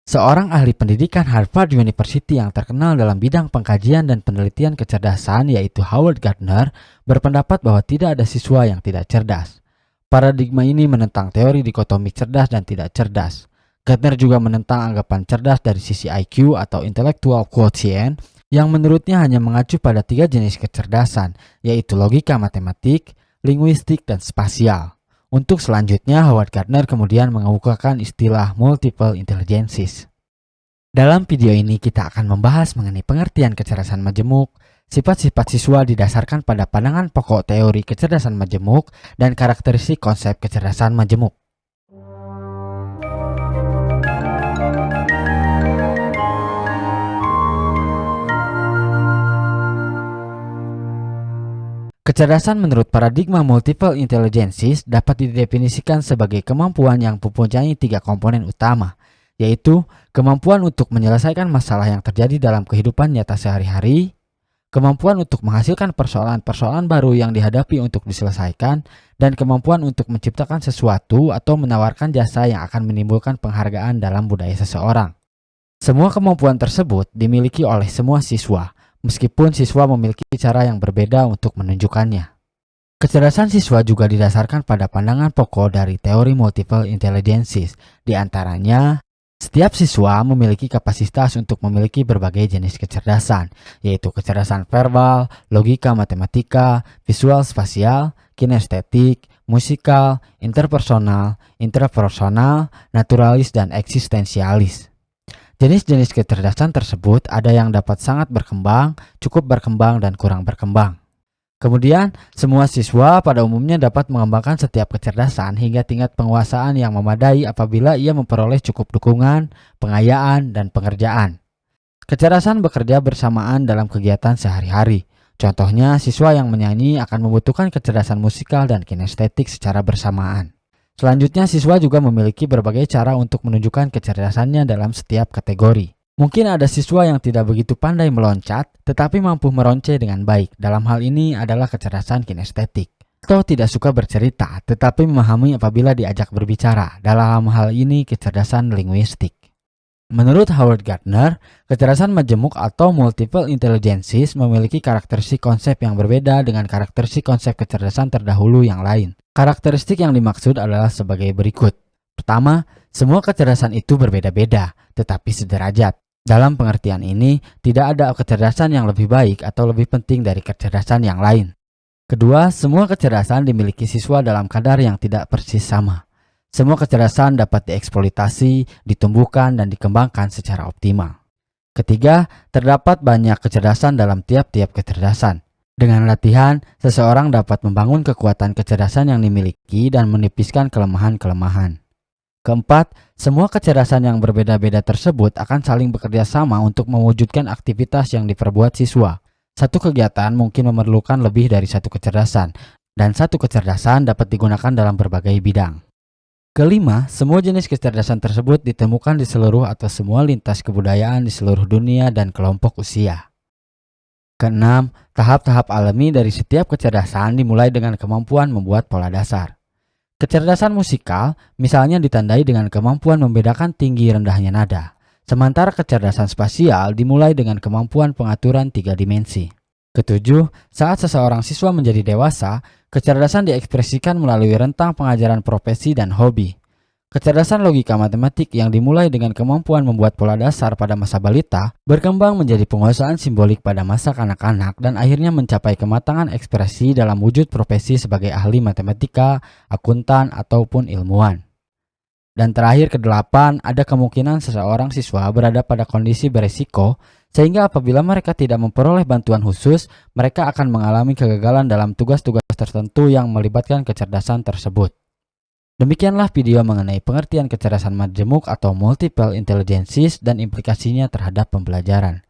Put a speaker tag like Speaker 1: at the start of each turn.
Speaker 1: Seorang ahli pendidikan Harvard University yang terkenal dalam bidang pengkajian dan penelitian kecerdasan yaitu Howard Gardner berpendapat bahwa tidak ada siswa yang tidak cerdas. Paradigma ini menentang teori dikotomi cerdas dan tidak cerdas. Gardner juga menentang anggapan cerdas dari sisi IQ atau intellectual quotient yang menurutnya hanya mengacu pada 3 jenis kecerdasan, yaitu logika matematik, linguistik, dan spasial. Untuk selanjutnya, Howard Gardner kemudian mengemukakan istilah multiple intelligences. Dalam video ini kita akan membahas mengenai pengertian kecerdasan majemuk, sifat-sifat siswa didasarkan pada pandangan pokok teori kecerdasan majemuk, dan karakteristik konsep kecerdasan majemuk. Kecerdasan menurut paradigma multiple intelligences dapat didefinisikan sebagai kemampuan yang mempunyai 3 komponen utama, yaitu kemampuan untuk menyelesaikan masalah yang terjadi dalam kehidupan nyata sehari-hari, kemampuan untuk menghasilkan persoalan-persoalan baru yang dihadapi untuk diselesaikan, dan kemampuan untuk menciptakan sesuatu atau menawarkan jasa yang akan menimbulkan penghargaan dalam budaya seseorang. Semua kemampuan tersebut dimiliki oleh semua siswa, meskipun siswa memiliki cara yang berbeda untuk menunjukkannya. Kecerdasan siswa juga didasarkan pada pandangan pokok dari teori multiple intelligences. Di antaranya, setiap siswa memiliki kapasitas untuk memiliki berbagai jenis kecerdasan, yaitu kecerdasan verbal, logika matematika, visual spasial, kinestetik, musikal, interpersonal, intrapersonal, naturalis, dan eksistensialis. Jenis-jenis kecerdasan tersebut ada yang dapat sangat berkembang, cukup berkembang, dan kurang berkembang. Kemudian, semua siswa pada umumnya dapat mengembangkan setiap kecerdasan hingga tingkat penguasaan yang memadai apabila ia memperoleh cukup dukungan, pengayaan, dan pengerjaan. Kecerdasan bekerja bersamaan dalam kegiatan sehari-hari. Contohnya, siswa yang menyanyi akan membutuhkan kecerdasan musikal dan kinestetik secara bersamaan. Selanjutnya, siswa juga memiliki berbagai cara untuk menunjukkan kecerdasannya dalam setiap kategori. Mungkin ada siswa yang tidak begitu pandai meloncat, tetapi mampu meronce dengan baik. Dalam hal ini adalah kecerdasan kinestetik. Atau tidak suka bercerita, tetapi memahami apabila diajak berbicara. Dalam hal ini, kecerdasan linguistik. Menurut Howard Gardner, kecerdasan majemuk atau multiple intelligences memiliki karakteristik konsep yang berbeda dengan karakteristik konsep kecerdasan terdahulu yang lain. Karakteristik yang dimaksud adalah sebagai berikut. Pertama, semua kecerdasan itu berbeda-beda, tetapi sederajat. Dalam pengertian ini, tidak ada kecerdasan yang lebih baik atau lebih penting dari kecerdasan yang lain. Kedua, semua kecerdasan dimiliki siswa dalam kadar yang tidak persis sama. Semua kecerdasan dapat dieksploitasi, ditumbuhkan, dan dikembangkan secara optimal. Ketiga, terdapat banyak kecerdasan dalam tiap-tiap kecerdasan. Dengan latihan, seseorang dapat membangun kekuatan kecerdasan yang dimiliki dan menipiskan kelemahan-kelemahan. Keempat, semua kecerdasan yang berbeda-beda tersebut akan saling bekerja sama untuk mewujudkan aktivitas yang diperbuat siswa. Satu kegiatan mungkin memerlukan lebih dari satu kecerdasan, dan satu kecerdasan dapat digunakan dalam berbagai bidang. Kelima, semua jenis kecerdasan tersebut ditemukan di seluruh atau semua lintas kebudayaan di seluruh dunia dan kelompok usia. Keenam, tahap-tahap alami dari setiap kecerdasan dimulai dengan kemampuan membuat pola dasar. Kecerdasan musikal misalnya ditandai dengan kemampuan membedakan tinggi rendahnya nada, sementara kecerdasan spasial dimulai dengan kemampuan pengaturan 3 dimensi. Ketujuh, saat seseorang siswa menjadi dewasa, kecerdasan diekspresikan melalui rentang pengajaran profesi dan hobi. Kecerdasan logika matematik yang dimulai dengan kemampuan membuat pola dasar pada masa balita, berkembang menjadi penguasaan simbolik pada masa kanak-kanak dan akhirnya mencapai kematangan ekspresi dalam wujud profesi sebagai ahli matematika, akuntan, ataupun ilmuwan. Dan terakhir kedelapan, ada kemungkinan seseorang siswa berada pada kondisi beresiko, sehingga apabila mereka tidak memperoleh bantuan khusus, mereka akan mengalami kegagalan dalam tugas-tugas tertentu yang melibatkan kecerdasan tersebut. Demikianlah video mengenai pengertian kecerdasan majemuk atau multiple intelligences dan implikasinya terhadap pembelajaran.